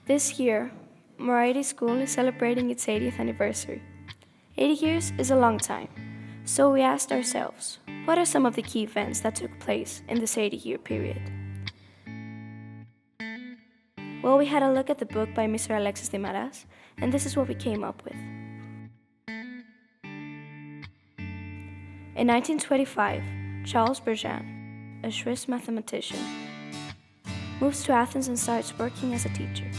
This year, Moraitis School is celebrating its 80th anniversary. 80 years is a long time, so we asked ourselves, what are some of the key events that took place in this 80-year period? Well, we had a look at the book by Mr. Alexis Dimara, and this is what we came up with. In 1925, Charles Bertin, a Swiss mathematician, moves to Athens and starts working as a teacher.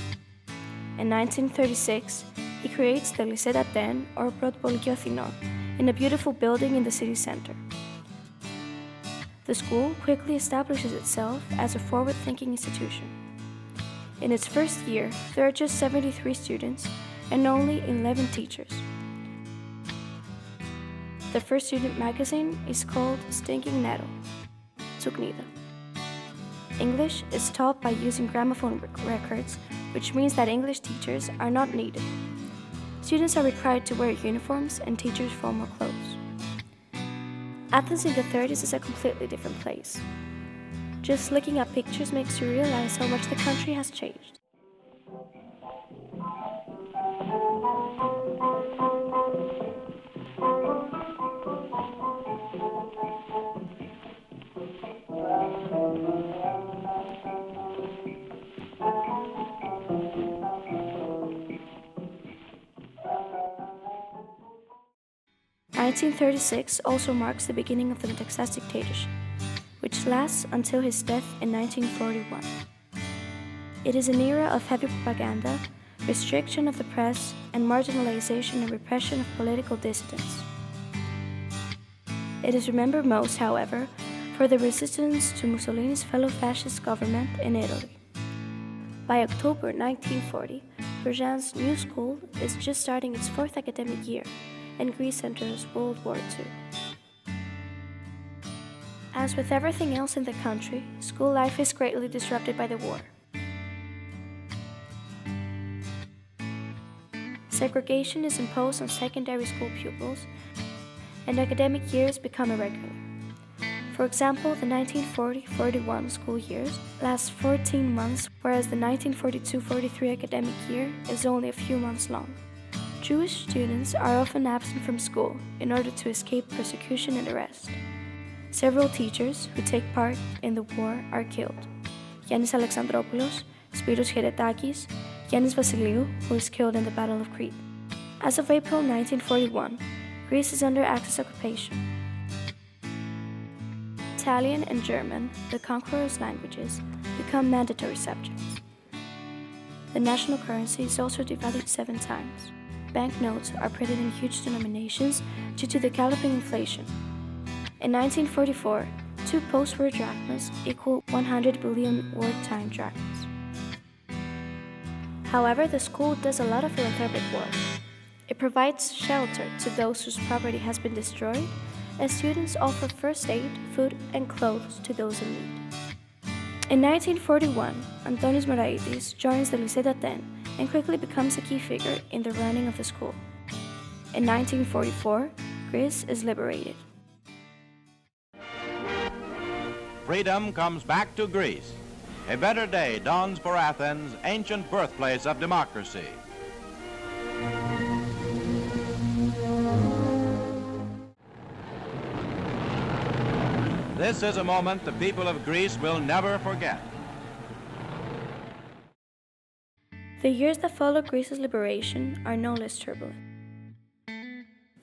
In 1936, he creates the Lycée d'Athènes, or Pρωτοπολείο Αθηνών, in a beautiful building in the city center. The school quickly establishes itself as a forward-thinking institution. In its first year, there are just 73 students and only 11 teachers. The first student magazine is called Stinking Nettle, Tsugnida. English is taught by using gramophone records, which means that English teachers are not needed. Students are required to wear uniforms and teachers formal clothes. Athens in the 30s is a completely different place. Just looking at pictures makes you realize how much the country has changed. '36 also marks the beginning of the Metaxas dictatorship, which lasts until his death in 1941. It is an era of heavy propaganda, restriction of the press, and marginalization and repression of political dissidents. It is remembered most, however, for the resistance to Mussolini's fellow fascist government in Italy. By October 1940, Bertin's new school is just starting its fourth academic year, and Greece enters World War II. As with everything else in the country, school life is greatly disrupted by the war. Segregation is imposed on secondary school pupils, and academic years become irregular. For example, the 1940-41 school years last 14 months, whereas the 1942-43 academic year is only a few months long. Jewish students are often absent from school in order to escape persecution and arrest. Several teachers who take part in the war are killed. Yannis Alexandropoulos, Spiros Heretakis, Yannis Vasiliou, who is killed in the Battle of Crete. As of April 1941, Greece is under Axis occupation. Italian and German, the conqueror's languages, become mandatory subjects. The national currency is also devalued 7 times. Banknotes are printed in huge denominations due to the galloping inflation. In 1944, 2 post-war drachmas equal 100 billion wartime drachmas. However, the school does a lot of philanthropic work. It provides shelter to those whose property has been destroyed, and students offer first aid, food, and clothes to those in need. In 1941, Antonis Moraitis joins the Lycée d'Athènes and quickly becomes a key figure in the running of the school. In 1944, Greece is liberated. Freedom comes back to Greece. A better day dawns for Athens, ancient birthplace of democracy. This is a moment the people of Greece will never forget. The years that follow Greece's liberation are no less turbulent.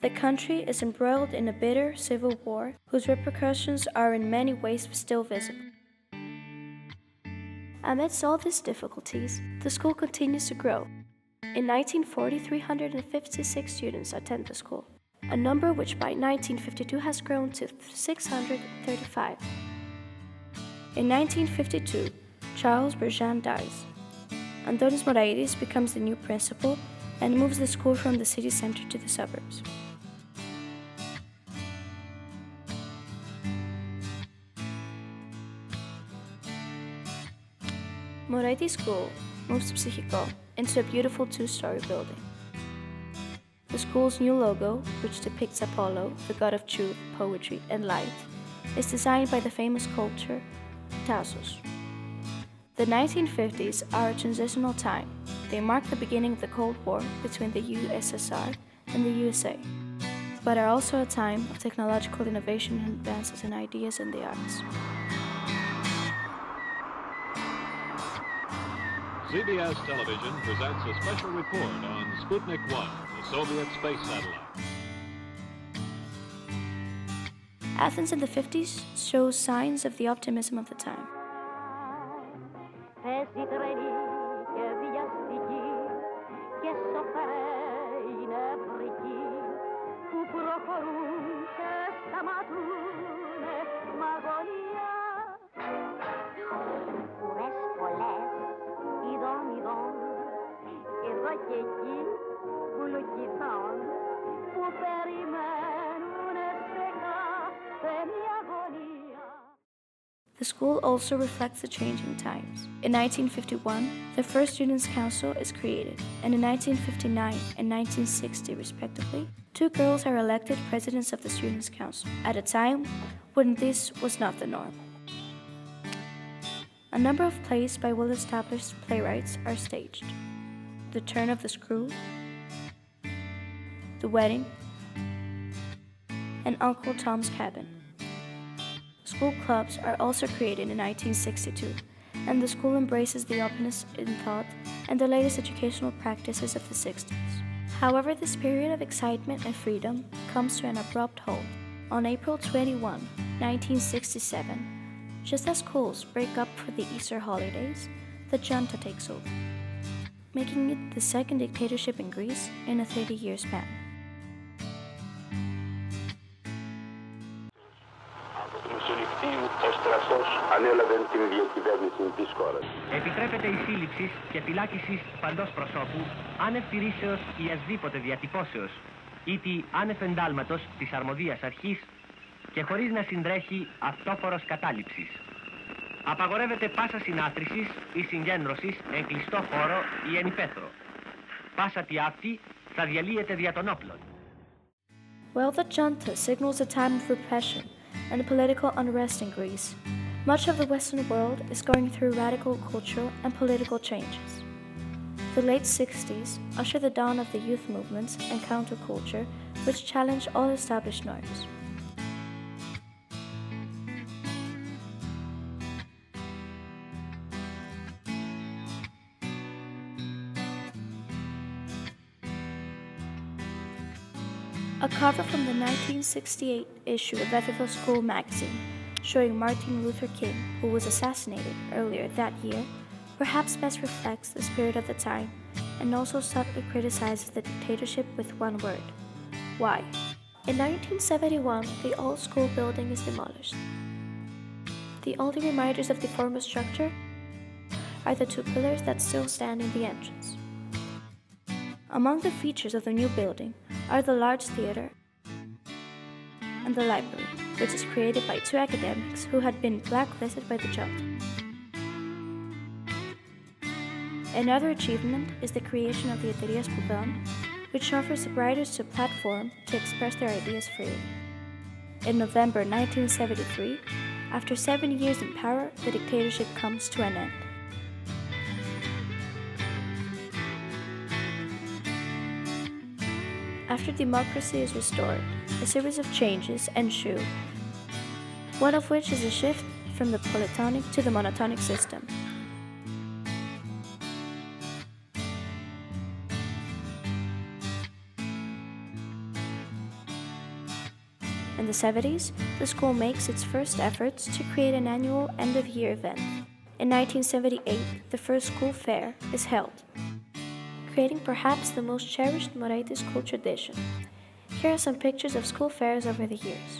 The country is embroiled in a bitter civil war whose repercussions are in many ways still visible. Amidst all these difficulties, the school continues to grow. In 1940, 356 students attend the school, a number which by 1952 has grown to 635. In 1952, Charles Bertin dies. Antonis Moraitis becomes the new principal and moves the school from the city center to the suburbs. Moraitis School moves to Psychiko into a beautiful 2-story building. The school's new logo, which depicts Apollo, the god of truth, poetry, and light, is designed by the famous sculptor Tassos. The 1950s are a transitional time, They mark the beginning of the Cold War between the USSR and the USA, but are also a time of technological innovation and advances in ideas in the arts. CBS Television presents a special report on Sputnik 1, the Soviet space satellite. Athens in the 50s shows signs of the optimism of the time. The school also reflects the changing times. In 1951, the first Students' Council is created, and in 1959 and 1960, respectively, 2 girls are elected presidents of the Students' Council, at a time when this was not the norm. A number of plays by well-established playwrights are staged. The Turn of the Screw, The Wedding, and Uncle Tom's Cabin. School clubs are also created in 1962, and the school embraces the openness in thought and the latest educational practices of the 60s. However, this period of excitement and freedom comes to an abrupt halt. On April 21, 1967, just as schools break up for the Easter holidays, the junta takes over, making it the second dictatorship in Greece in a 30-year span. Ανέλαβαν την διακυβέρνηση της χώρας. Επιτρέπεται η σύλληψη και φυλάκιση παντός προσώπου, άνευ τηρήσεως ή ασδήποτε διατυπώσεως, ήτι άνευ εντάλματος της αρμοδίας αρχής και χωρίς να συντρέχει αυτόφορος κατάληψης. Απαγορεύεται πάσα συνάθρησης ή συγκέντρωσης εν κλειστό χώρο ή εν υπαίθρο. Πάσα τι αυτή θα διαλύεται δια των όπλων. While the junta signals a time of repression and political unrest in Greece, much of the Western world is going through radical cultural and political changes. The late 60s usher the dawn of the youth movements and counterculture, which challenge all established norms. A cover from the 1968 issue of Ethical School magazine, showing Martin Luther King, who was assassinated earlier that year, perhaps best reflects the spirit of the time and also subtly criticizes the dictatorship with one word: why? In 1971, the old school building is demolished. The only reminders of the former structure are the 2 pillars that still stand in the entrance. Among the features of the new building are the large theater and the library, which is created by 2 academics who had been blacklisted by the junta. Another achievement is the creation of the Εταιρεία Σπουδών, which offers writers a platform to express their ideas freely. In November 1973, after 7 years in power, the dictatorship comes to an end. After democracy is restored, a series of changes ensue, one of which is a shift from the polytonic to the monotonic system. In the 70s, the school makes its first efforts to create an annual end-of-year event. In 1978, the first school fair is held, creating perhaps the most cherished Moraitis School tradition. Here are some pictures of school fairs over the years.